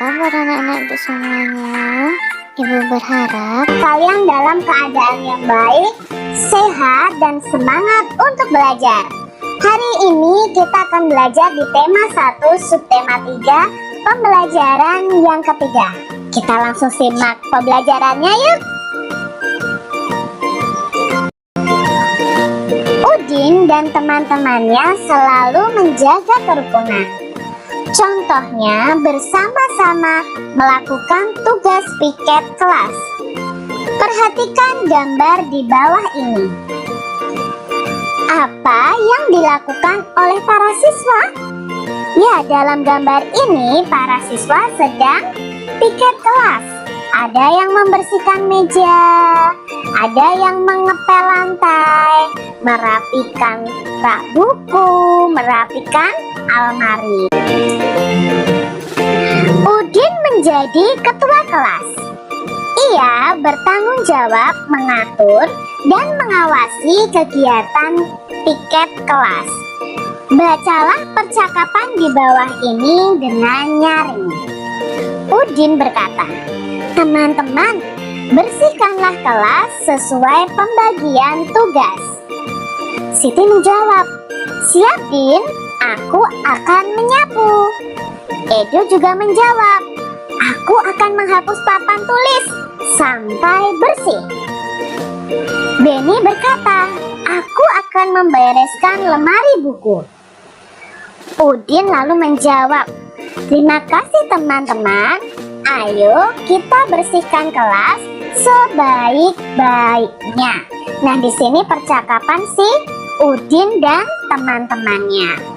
kabar anak-anakku semuanya? Ibu berharap kalian dalam keadaan yang baik, sehat, dan semangat untuk belajar. Hari ini kita akan belajar di tema 1, subtema 3, pembelajaran yang ketiga. Kita langsung simak pembelajarannya yuk. Udin dan teman-temannya selalu menjaga kerukunan. Contohnya bersama-sama melakukan tugas piket kelas. Perhatikan gambar di bawah ini. Apa yang dilakukan oleh para siswa? Ya, dalam gambar ini para siswa sedang piket kelas. Ada yang membersihkan meja, ada yang mengepel lantai, merapikan rak buku, merapikan almari. Udin menjadi ketua kelas. Ia bertanggung jawab mengatur dan mengawasi kegiatan piket kelas. Bacalah percakapan di bawah ini dengan nyaring. Udin berkata, "Teman-teman, bersihkanlah kelas sesuai pembagian tugas." Siti menjawab, "Siap, Din, aku akan menyapu." Edo juga menjawab, "Aku akan menghapus papan tulis sampai bersih." Beni berkata, "Aku akan membereskan lemari buku." Udin lalu menjawab, "Terima kasih teman-teman. Ayo kita bersihkan kelas sebaik-baiknya." Nah, di sini percakapan si Udin dan teman-temannya.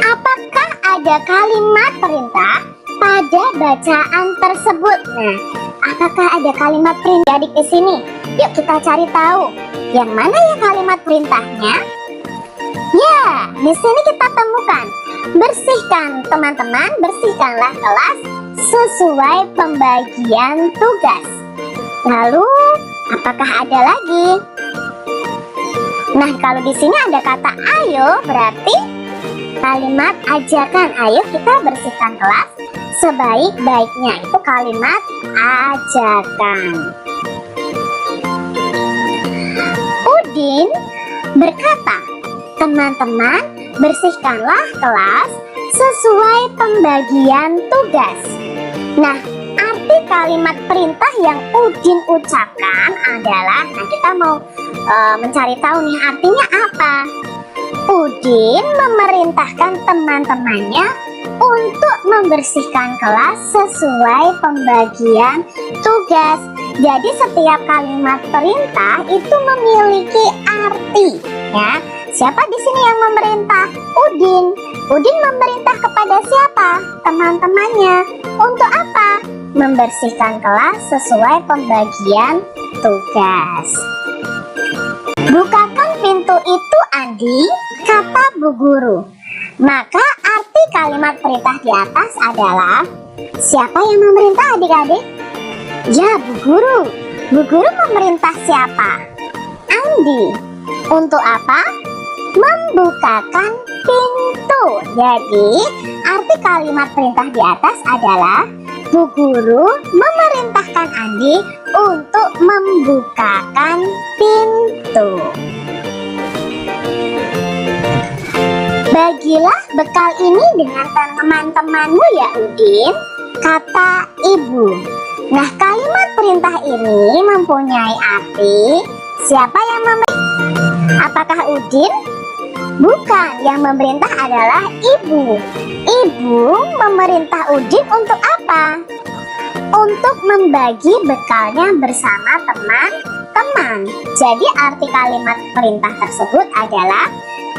Apakah ada kalimat perintah pada bacaan tersebut? Nah, apakah ada kalimat perintah di sini? Yuk kita cari tahu. Yang mana ya kalimat perintahnya? Ya, di sini kita temukan. Bersihkan, teman-teman, bersihkanlah kelas sesuai pembagian tugas. Lalu, apakah ada lagi? Nah, kalau di sini ada kata ayo, berarti kalimat ajakan. Ayo kita bersihkan kelas sebaik-baiknya. Itu kalimat ajakan. Udin berkata, "Teman-teman, bersihkanlah kelas sesuai pembagian tugas." Nah, arti kalimat perintah yang Udin ucapkan adalah, nah kita mau mencari tahu nih artinya apa. Udin memerintahkan teman-temannya untuk membersihkan kelas sesuai pembagian tugas. Jadi setiap kalimat perintah itu memiliki arti, ya. Siapa di sini yang memerintah? Udin. Udin memerintah kepada siapa? Teman-temannya. Untuk apa? Membersihkan kelas sesuai pembagian tugas. "Bukakan pintu itu, Andi," kata Bu Guru. Maka arti kalimat perintah di atas adalah, siapa yang memerintah adik-adik? Ya, Bu Guru. Bu Guru memerintah siapa? Andi. Untuk apa? Membukakan pintu. Jadi, arti kalimat perintah di atas adalah Bu Guru memerintahkan Andi untuk membukakan pintu. "Bagilah bekal ini dengan teman-temanmu ya Udin," kata ibu. Nah, kalimat perintah ini mempunyai arti siapa yang memerintah? Apakah Udin? Bukan, yang memerintah adalah ibu. Ibu memerintah Udin untuk apa? Untuk membagi bekalnya bersama teman-teman. Jadi arti kalimat perintah tersebut adalah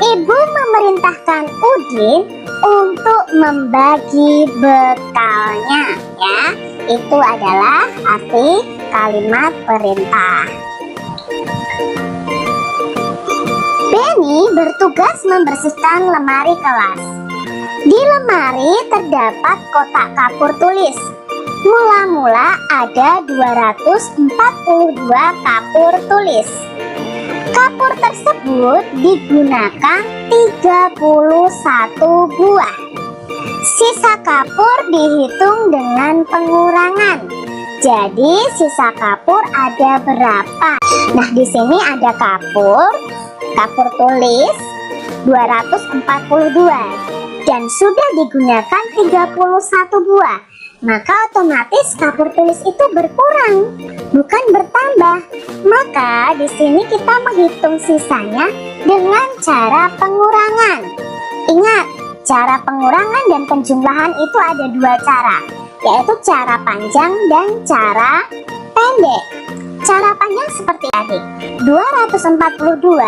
ibu memerintahkan Udin untuk membagi bekalnya, ya. Itu adalah arti kalimat perintah. Beni bertugas membersihkan lemari kelas. Di lemari terdapat kotak kapur tulis. Mula-mula ada 242 kapur tulis. Kapur tersebut digunakan 31 buah. Sisa kapur dihitung dengan pengurangan. Jadi sisa kapur ada berapa? Nah, di sini ada kapur tulis 242 dan sudah digunakan 31 buah. Maka otomatis kapur tulis itu berkurang, bukan bertambah. Maka di sini kita menghitung sisanya dengan cara pengurangan. Ingat, cara pengurangan dan penjumlahan itu ada dua cara, yaitu cara panjang dan cara pendek. Cara panjang seperti tadi, 242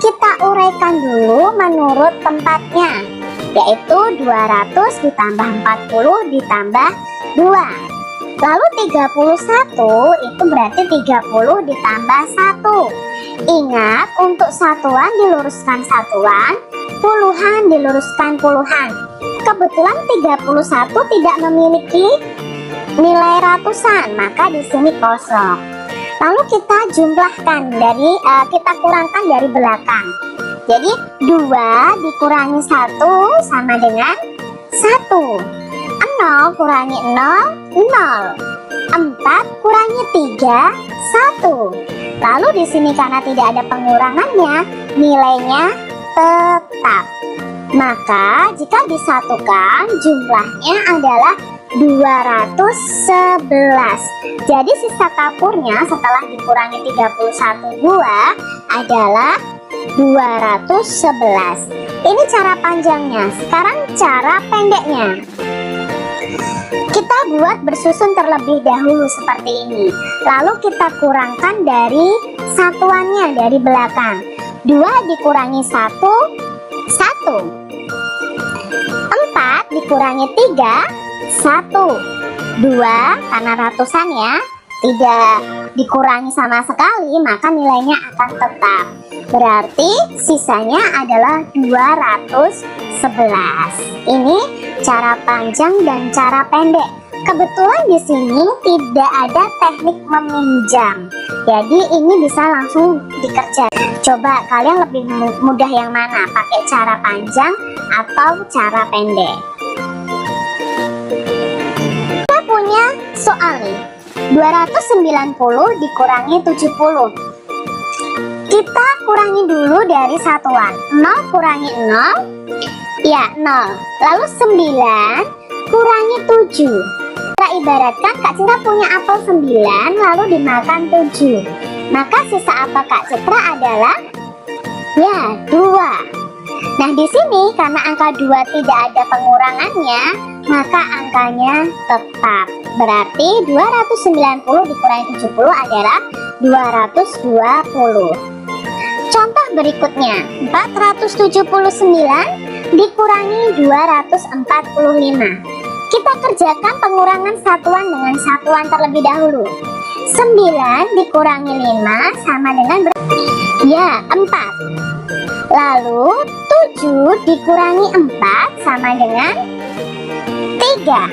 kita uraikan dulu menurut tempatnya, yaitu 200 ditambah 40 ditambah 2. Lalu 31 itu berarti 30 ditambah 1. Ingat, untuk satuan diluruskan satuan, puluhan diluruskan puluhan. Kebetulan 31 tidak memiliki nilai ratusan, maka di sini kosong. Lalu kita jumlahkan kita kurangkan dari belakang. Jadi 2 dikurangi 1 sama dengan 1. 0 kurangi 0, 0. 4 kurangi 3, 1. Lalu di sini karena tidak ada pengurangannya, nilainya tetap. Maka jika disatukan jumlahnya adalah 211. Jadi sisa kapurnya setelah dikurangi 31 buah adalah 211. Ini cara panjangnya. Sekarang cara pendeknya. Kita buat bersusun terlebih dahulu seperti ini. Lalu kita kurangkan dari satuannya dari belakang. 2 dikurangi 1, 1. 4 dikurangi 3, 1. 2 karena ratusan ya, tidak dikurangi sama sekali, maka nilainya akan tetap. Berarti sisanya adalah 211. Ini cara panjang dan cara pendek. Kebetulan di sini tidak ada teknik meminjam. Jadi ini bisa langsung dikerjakan. Coba kalian lebih mudah yang mana? Pakai cara panjang atau cara pendek? Kita punya soal nih. 290 dikurangi 70. Kita kurangi dulu dari satuan. 0 kurangi 0, ya 0. Lalu 9 kurangi 7. Kita ibaratkan Kak Citra punya apel 9 lalu dimakan 7. Maka sisa apel Kak Citra adalah ya 2. Nah di sini karena angka 2 tidak ada pengurangannya, maka angkanya tetap. Berarti 290 dikurangi 70 adalah 220. Contoh berikutnya, 479 dikurangi 245. Kita kerjakan pengurangan satuan dengan satuan terlebih dahulu. 9 dikurangi 5 sama dengan ya 4. Lalu 7 dikurangi 4 sama dengan 3.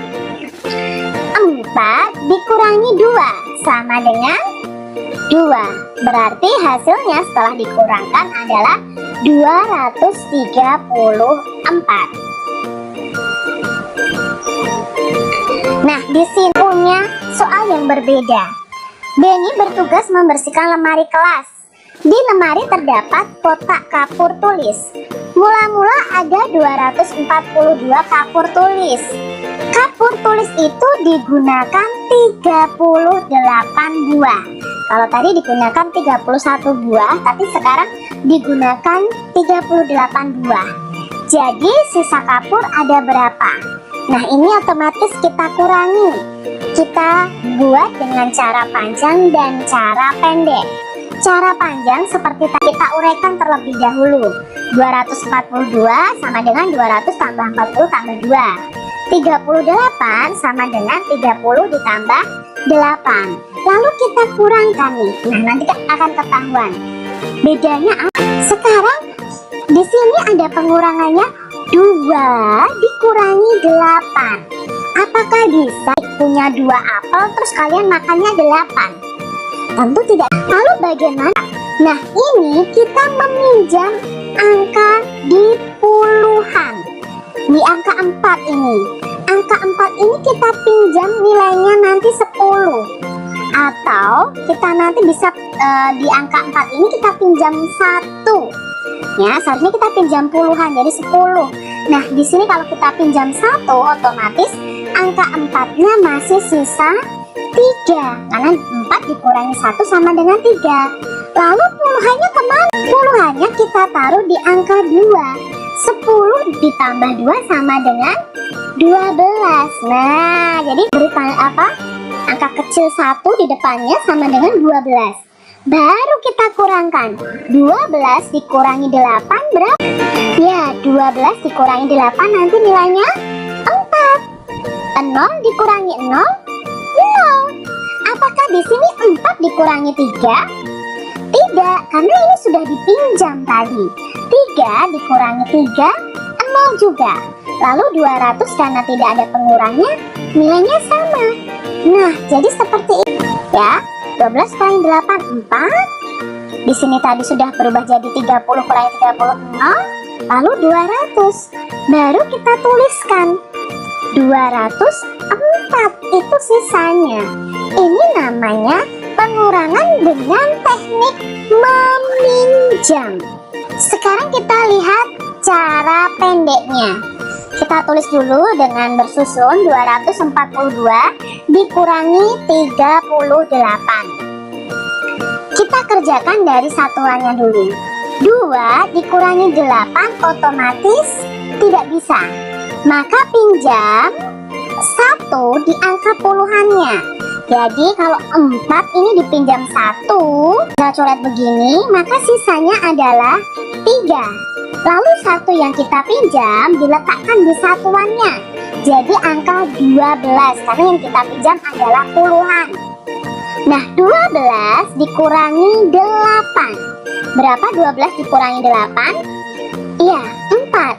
4 dikurangi 2 sama dengan 2. Berarti hasilnya setelah dikurangkan adalah 234. Nah, di sini punya soal yang berbeda. Benny bertugas membersihkan lemari kelas. Di lemari terdapat kotak kapur tulis. Mula-mula ada 242 kapur tulis. Kapur tulis itu digunakan 38 buah. Kalau tadi digunakan 31 buah, tapi sekarang digunakan 38 buah. Jadi sisa kapur ada berapa? Nah ini otomatis kita kurangi. Kita buat dengan cara panjang dan cara pendek. Cara panjang seperti tadi kita uraikan terlebih dahulu. 242 sama dengan 200 tambah 40 tambah 2. 38 sama dengan 30 ditambah 8. Lalu kita kurangkan nih. Nah nanti akan ketahuan bedanya apa. Sekarang di sini ada pengurangannya 2 dikurangi 8. Apakah bisa punya 2 apel terus kalian makannya 8? Tentu tidak. Lalu bagaimana? Nah ini kita meminjam angka di puluhan. di angka 4 ini. Angka 4 ini kita pinjam nilainya nanti 10. Atau kita nanti bisa di angka 4 ini kita pinjam 1. Ya, seharusnya kita pinjam puluhan jadi 10. Nah, di sini kalau kita pinjam 1, otomatis angka 4-nya masih sisa 3. Karena 4 dikurangi 1 sama dengan 3. Lalu puluhannya kemana? Puluhannya kita taruh di angka 2. 10 ditambah 2 sama dengan 12. Nah, jadi beri angka kecil 1 di depannya sama dengan 12. Baru kita kurangkan. 12 dikurangi 8 berapa? Ya, 12 dikurangi 8 nanti nilainya 4. 0 dikurangi 0, 0. Apakah di sini 4 dikurangi 3? Tidak, karena ini sudah dipinjam tadi. 3 dikurangi 3, 0 juga. Lalu 200 karena tidak ada pengurangnya, nilainya sama. Nah, jadi seperti ini ya. 12 kurangi 8, 4. Di sini tadi sudah berubah jadi 30 kurangi 30, 0. Lalu 200. Baru kita tuliskan 204, itu sisanya. Ini namanya pengurangan dengan teknik meminjam. Sekarang kita lihat cara pendeknya. Kita tulis dulu dengan bersusun 242 dikurangi 38. Kita kerjakan dari satuannya dulu. 2 dikurangi 8 otomatis tidak bisa. Maka pinjam 1 di angka puluhannya. Jadi kalau 4 ini dipinjam 1, kita coret begini, maka sisanya adalah 3. Lalu 1 yang kita pinjam diletakkan di satuannya. Jadi angka 12, karena yang kita pinjam adalah puluhan. Nah, 12 dikurangi 8. Berapa 12 dikurangi 8? Iya, 4.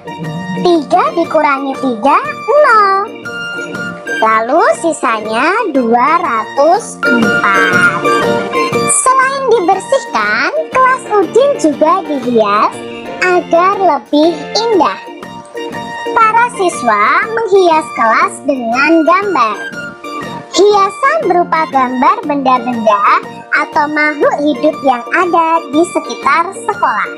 3 dikurangi 3, 0. Lalu sisanya 204. Selain dibersihkan, kelas Udin juga dihias agar lebih indah. Para siswa menghias kelas dengan gambar. Hiasan berupa gambar benda-benda atau makhluk hidup yang ada di sekitar sekolah.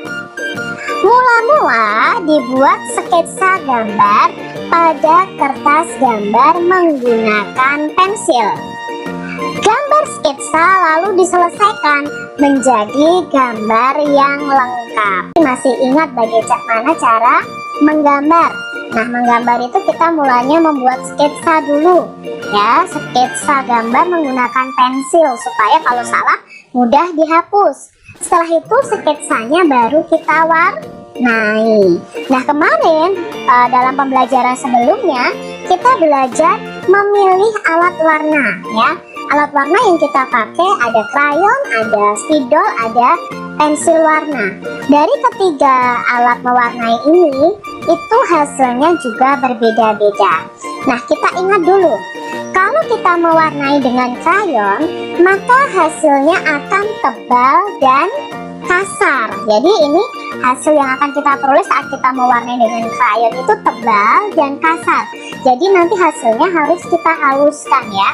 Mula-mula dibuat sketsa gambar pada kertas gambar menggunakan pensil. Gambar sketsa lalu diselesaikan menjadi gambar yang lengkap. Masih ingat bagaimana cara menggambar? Nah, menggambar itu kita mulanya membuat sketsa dulu. Ya, sketsa gambar menggunakan pensil supaya kalau salah mudah dihapus. Setelah itu sketsanya baru kita warnai. Nah, kemarin dalam pembelajaran sebelumnya kita belajar memilih alat warna ya. Alat warna yang kita pakai ada krayon, ada spidol, ada pensil warna. Dari ketiga alat mewarnai ini, itu hasilnya juga berbeda-beda. Nah, kita ingat dulu, kalau kita mewarnai dengan krayon, maka hasilnya akan tebal dan kasar. Jadi ini hasil yang akan kita peroleh saat kita mewarnai dengan krayon itu tebal dan kasar. Jadi nanti hasilnya harus kita haluskan ya.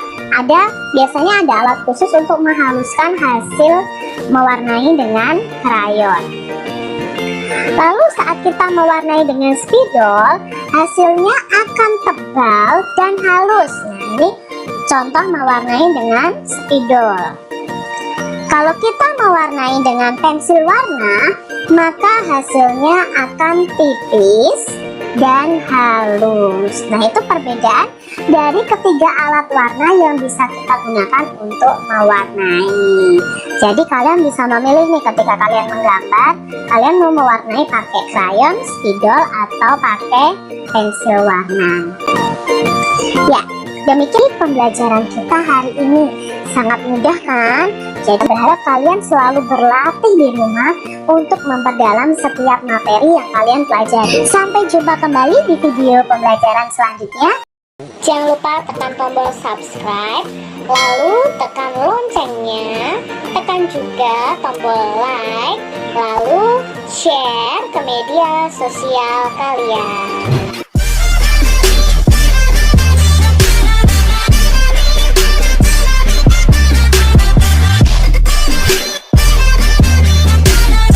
Biasanya ada alat khusus untuk menghaluskan hasil mewarnai dengan krayon. Lalu saat kita mewarnai dengan spidol, hasilnya akan tebal dan halus. Nah, ini contoh mewarnai dengan spidol. Kalau kita mewarnai dengan pensil warna, maka hasilnya akan tipis dan halus. Nah, itu perbedaan dari ketiga alat warna yang bisa kita gunakan untuk mewarnai. Jadi kalian bisa memilih nih ketika kalian menggambar, kalian mau mewarnai pakai krayon, spidol, atau pakai pensil warna. Ya, demikian pembelajaran kita hari ini. Sangat mudah kan? Jadi berharap kalian selalu berlatih di rumah untuk memperdalam setiap materi yang kalian pelajari. Sampai jumpa kembali di video pembelajaran selanjutnya. Jangan lupa tekan tombol subscribe, lalu tekan loncengnya, tekan juga tombol like, lalu share ke media sosial kalian.